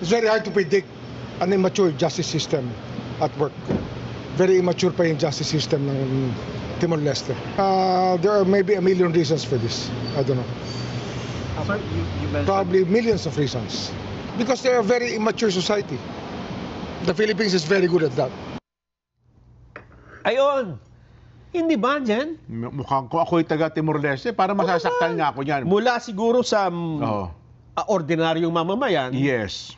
It's very hard to predict an immature justice system at work. Very immature pa yung justice system ng Timor-Leste. There are maybe a million reasons for this. I don't know. Sir, you mentioned... Probably millions of reasons. Because they're a very immature society. The Philippines is very good at that. Ayon. Hindi ba, Jen? Mukhang ko ako'y taga Timor-Leste, para masasaktan nga ako yan. Mula siguro sa ordinaryong mamamayan, Yes.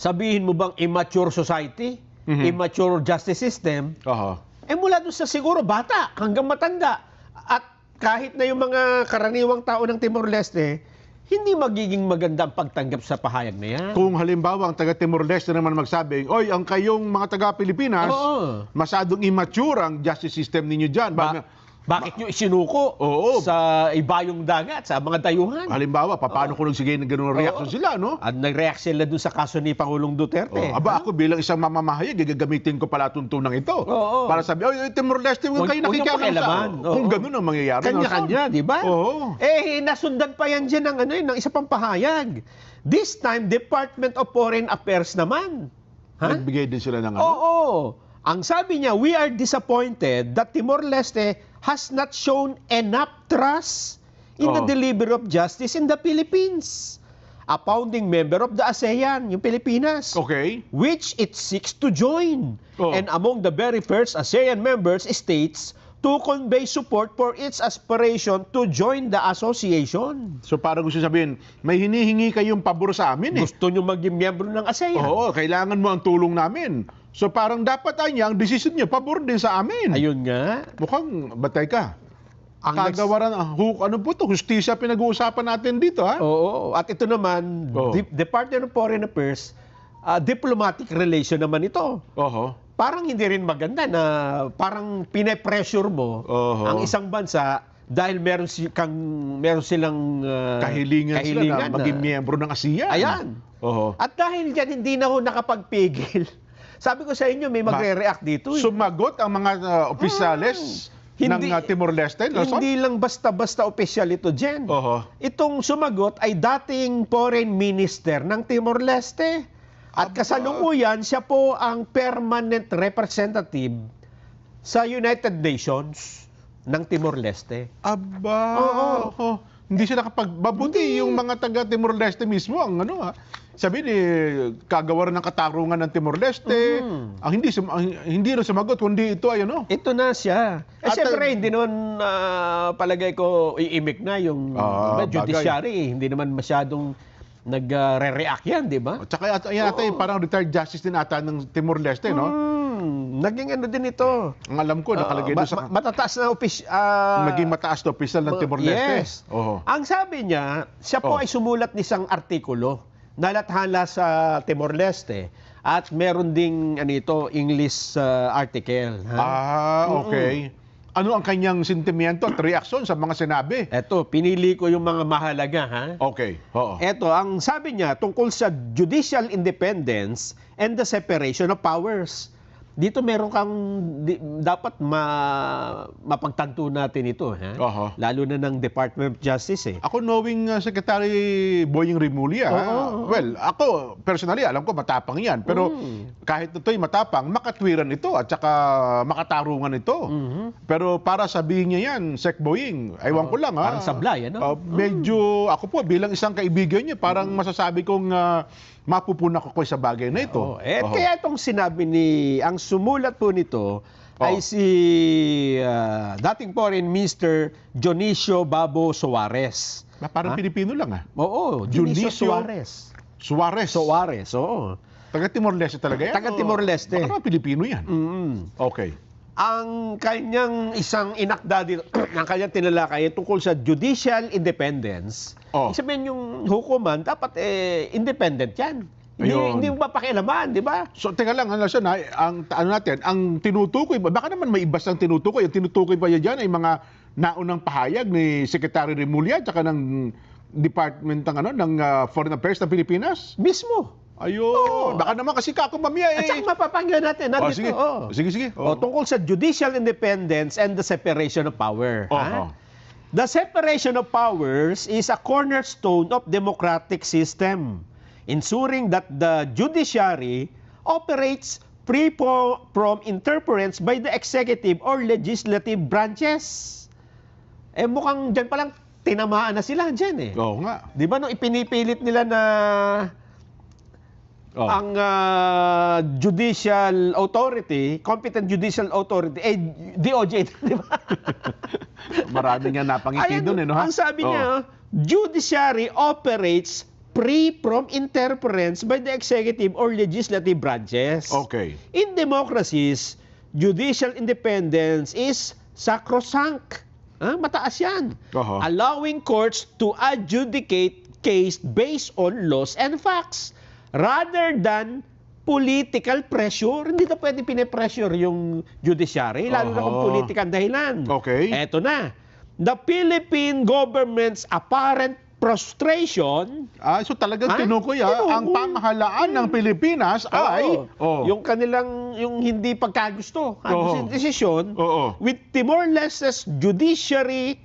sabihin mo bang immature society, immature justice system, mula doon sa siguro bata hanggang matanda. At kahit na yung mga karaniwang tao ng Timor-Leste, hindi magiging maganda ang pagtanggap sa pahayag na yan. Kung halimbawa ang taga Timor-Leste naman magsabi, oy, ang kayong mga taga Pilipinas, masyadong immature ang justice system ninyo dyan. Bakit nyo isinuko sa ibayong dagat, sa mga dayuhan? Halimbawa, paano kung nagsigay ng ganung reaksyon sila, no? At nag-react sila doon sa kaso ni Pangulong Duterte. Ako bilang isang mamamahayag, gagamitin ko pala tuntunang ito. Para sabi, oy, Timor-Leste, huwag kayo nakikialam sa... Kung ganun ang mangyayari. Kanya-kanya, di ba? Nasundan pa yan dyan ng isa pang pahayag. This time, Department of Foreign Affairs naman. Nagbigay din sila ng Ang sabi niya, we are disappointed that Timor-Leste has not shown enough trust in the delivery of justice in the Philippines. A founding member of the ASEAN, yung Pilipinas, which it seeks to join. And among the very first ASEAN members states to convey support for its aspiration to join the association. So parang gusto sabihin, may hinihingi kayong pabor sa amin eh. Gusto nyo maging miyembro ng ASEAN. Kailangan mo ang tulong namin. So parang dapat ang decision nyo, pabor din sa amin. Ayun nga. Mukhang batay ka. Ang kagawaran, ano po ito? Hustisya pinag-uusapan natin dito, ha? At ito naman, Department of Foreign Affairs, diplomatic relation naman ito. Parang hindi rin maganda na parang pine-pressure mo ang isang bansa dahil meron silang kahilingan sila na maging miyembro ng ASEAN. Ayan. At dahil dyan, hindi na ho nakapagpigil. Sabi ko sa inyo, may magre-react dito. Sumagot ang mga opisyales ng Timor-Leste? Hindi lang basta-basta opisyal ito, Jen. Itong sumagot ay dating foreign minister ng Timor-Leste. At kasalukuyan, siya po ang permanent representative sa United Nations ng Timor-Leste. Hindi siya nakapagbabuti yung mga taga Timor-Leste mismo ang sabi ni kagawaran ng katarungan ng Timor-Leste. Ang hindi rin sumagot kundi ito ay Ito na siya. Siyempre hindi naman palagay ko iimik na yung judiciary. Hindi naman masyadong nagre-react yan, di ba? Tsaka parang retired justice din ata ng Timor-Leste, no? Naging din ito. Ang alam ko, nakalagay doon sa... Matataas na naging mataas na opisyal ng Timor-Leste. Yes. Ang sabi niya, siya po ay sumulat ng isang artikulo na lathala sa Timor-Leste at meron ding English article. Okay. Ano ang kanyang sentimiento at reaksyon sa mga sinabi? Eto, pinili ko yung mga mahalaga, Okay. Eto, ang sabi niya tungkol sa judicial independence and the separation of powers. Dito meron kang dapat mapagtanto natin ito, lalo na ng Department of Justice. Ako knowing Secretary Boying Rimulya, well, ako personally alam ko matapang yan, pero kahit ito'y matapang, makatwiran ito at saka makatarungan ito. Pero para sabihin niya yan, Sec Boying, aywan ko lang parang sablay, medyo ako po bilang isang kaibigan niya, parang masasabi kong mapupunak ako sa bagay na ito. Kaya itong sinabi ang sumulat po nito ay si dating Foreign Minister Dionisio Babo Soares. Parang Pilipino lang Dionisio Soares. Soares, Taga Timor-Leste talaga yan? Taga Timor-Leste. Baka Pilipino yan. Okay. Ang kanyang isang inakda dito, ang kanyang tinalakay tungkol sa judicial independence. Sabihin yung hukuman, dapat independent yan. Hindi mo papakialaman, di ba? So, teka lang, ang tinutukoy, baka naman may ibas ang tinutukoy. Ang tinutukoy pa yan ay mga naunang pahayag ni Secretary Remulla at saka ng Department ng Foreign Affairs ng Pilipinas? Mismo. Ayun. Baka naman kasi kako mamaya At saka mapapanggan natin. Sige. Tungkol sa judicial independence and the separation of power. The separation of powers is a cornerstone of democratic system. ensuring that the judiciary operates free from interference by the executive or legislative branches. Eh mukhang dyan palang tinamaan na sila dyan eh. Oo nga. Di ba nung ipinipilit nila na ang judicial authority, competent judicial authority, DOJ, di ba? Marami nga napangiti doon, no? Ha? Ang sabi niya, judiciary operates free from interference by the executive or legislative branches. Okay. In democracies, judicial independence is sacrosanct. Mataas yan. Allowing courts to adjudicate case based on laws and facts rather than political pressure. Hindi na pwede pinipressure yung judiciary, lalo na kung politika ang dahilan. Okay. Eto na. The Philippine government's apparent frustration. So talagang tinukoy ang pamahalaan ng Pilipinas ay yung kanilang yung hindi pagkagusto ang desisyon with Timor-Leste's judiciary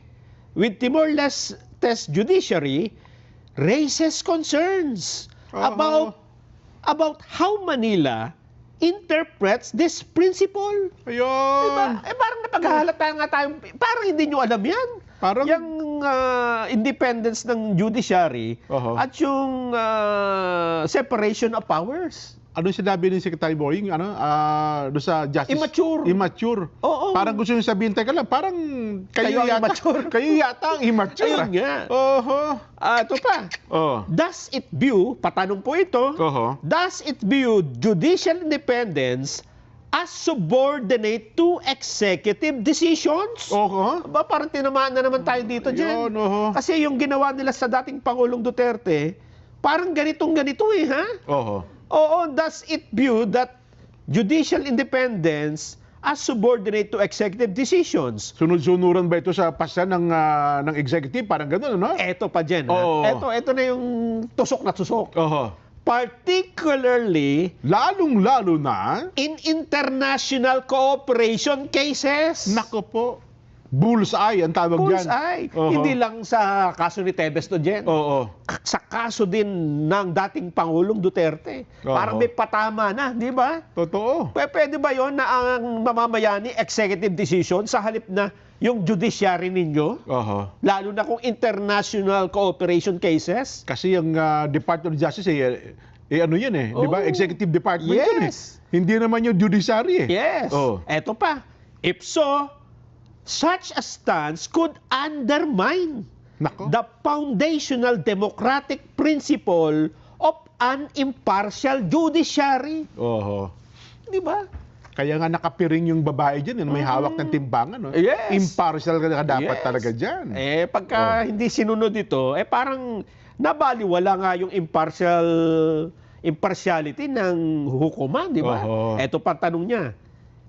raises concerns about how Manila interprets this principle. Ayun. Diba? Parang napaghahalata nga tayo. Parang hindi nyo alam yan. Parang yung independence ng judiciary at yung separation of powers. Ano sinabi ni Secretary Boying? Doon sa justice? Immature. Oo. Parang gusto nyo sabihin, teka lang, parang kayo ang yata, immature. Kayo yata ang immature. Ayun nga. Ito pa. Does it view, patanong po ito, does it view judicial independence as subordinate to executive decisions? Ba, parang tinamaan na naman tayo dito dyan. Kasi yung ginawa nila sa dating Pangulong Duterte, parang ganitong-ganito ha? Does it view that judicial independence as subordinate to executive decisions? Sunod-sunuran ba ito sa pasa ng executive? Parang gano'n, no? Eto pa dyan. Eto na yung tusok na tusok. Particularly, lalong-lalo na in international cooperation cases. Nako po. Bullseye ang tawag dyan. Bullseye. Hindi lang sa kaso ni Tebes to dyan. Sa kaso din ng dating Pangulong Duterte. Parang may patama na, di ba? Totoo. Pwede ba yon na ang mamamayani executive decision sa halip na yung judiciary ninyo? Lalo na kung international cooperation cases? Kasi yung Department of Justice, ano yan di ba? Executive Department yan Hindi naman yung judiciary Eto pa. If so, such a stance could undermine the foundational democratic principle of an impartial judiciary. Di ba? Kaya nga nakapiring yung babae dyan, may hawak ng timbangan. Impartial ka dapat talaga dyan. Pagka hindi sinunod ito, parang nabaliwala nga yung impartiality ng hukuman, di ba? Ito pang tanong niya.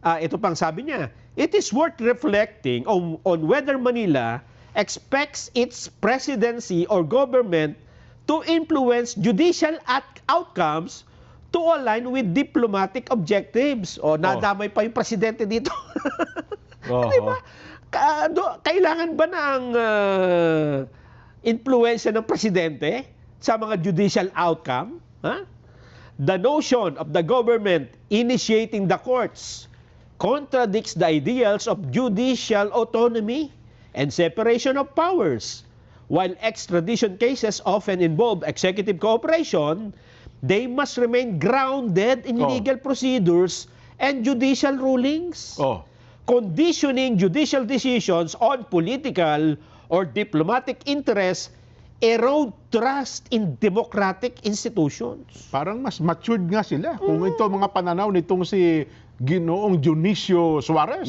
Ito pang sabi niya, it is worth reflecting on whether Manila expects its presidency or government to influence judicial outcomes to align with diplomatic objectives. Nadamay pa yung presidente dito. Diba? Kailangan ba ng influensya ng presidente sa mga judicial outcome? The notion of the government initiating the courts contradicts the ideals of judicial autonomy and separation of powers. While extradition cases often involve executive cooperation, they must remain grounded in legal procedures and judicial rulings. Conditioning judicial decisions on political or diplomatic interests erode trust in democratic institutions. Parang mas matured nga sila. Kung ito mga pananaw nitong si Ginoong Dionisio Suarez.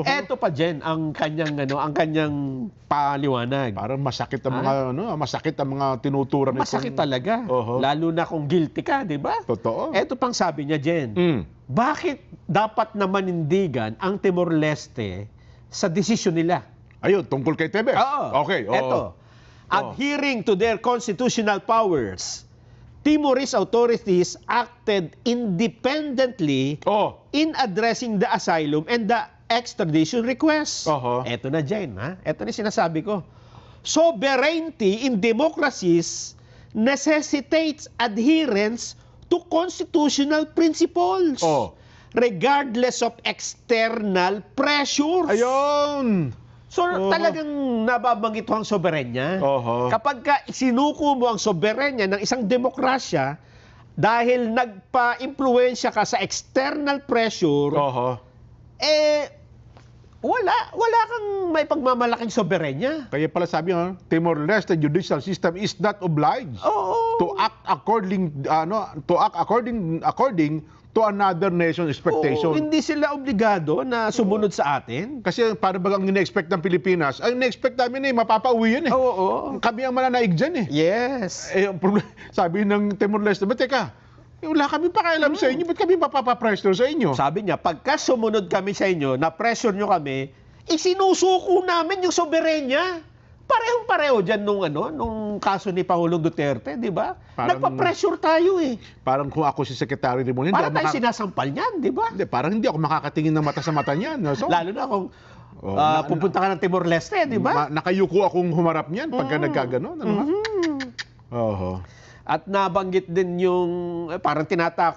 Eto pa dyan ang kanyang paliwanag. Parang masakit ang mga tinuturan nitong... Masakit talaga. Lalo na kung guilty ka, di ba? Totoo. Eto pang sabi niya dyan. Bakit dapat na manindigan ang Timor-Leste sa desisyon nila? Ayun, tungkol kay Tebes. Eto. Adhering to their constitutional powers, Timorese authorities acted independently in addressing the asylum and the extradition request. Eto na dyan, Eto na sinasabi ko. Sovereignty in democracies necessitates adherence to constitutional principles. Oh. Regardless of external pressures. Ayun! So talagang nababanggit ho ang soberenya. Oho. Kapag ka sinuko mo ang soberenya ng isang demokrasya dahil nagpa-impluwensya ka sa external pressure, Oho. wala kang may pagmamalaking soberenya. Kaya pala sabi nga, Timor-Leste judicial system is not obliged Oo. to act according to another nation's expectation. Oo, hindi sila obligado na sumunod sa atin. Kasi para bagang ine-expect ng Pilipinas, ang ine-expect namin mapapauwi yan eh. Oo. Kami ang mananaig dyan eh. Yes. Sabi ng Timor-Leste, ba't teka, wala kami pakialam sa inyo, ba't kami mapapapressure sa inyo? Sabi niya, pagka sumunod kami sa inyo, na-pressure nyo kami, isinusuko namin yung soberenya. Parehong-pareho dyan nung kaso ni Pangulong Duterte, di ba? Parang- Nagpa-pressure tayo eh. Parang kung ako si Secretary Rimon, Para tayo sinasampal niyan, di ba? parang hindi ako makakatingin ng mata sa mata niyan. No? So, Lalo na kung pupunta ka ng Timor-Leste, di ba? nakayuko akong humarap niyan pagka nagkaganon. Ano? Oho. At nabanggit din yung parang tinatakot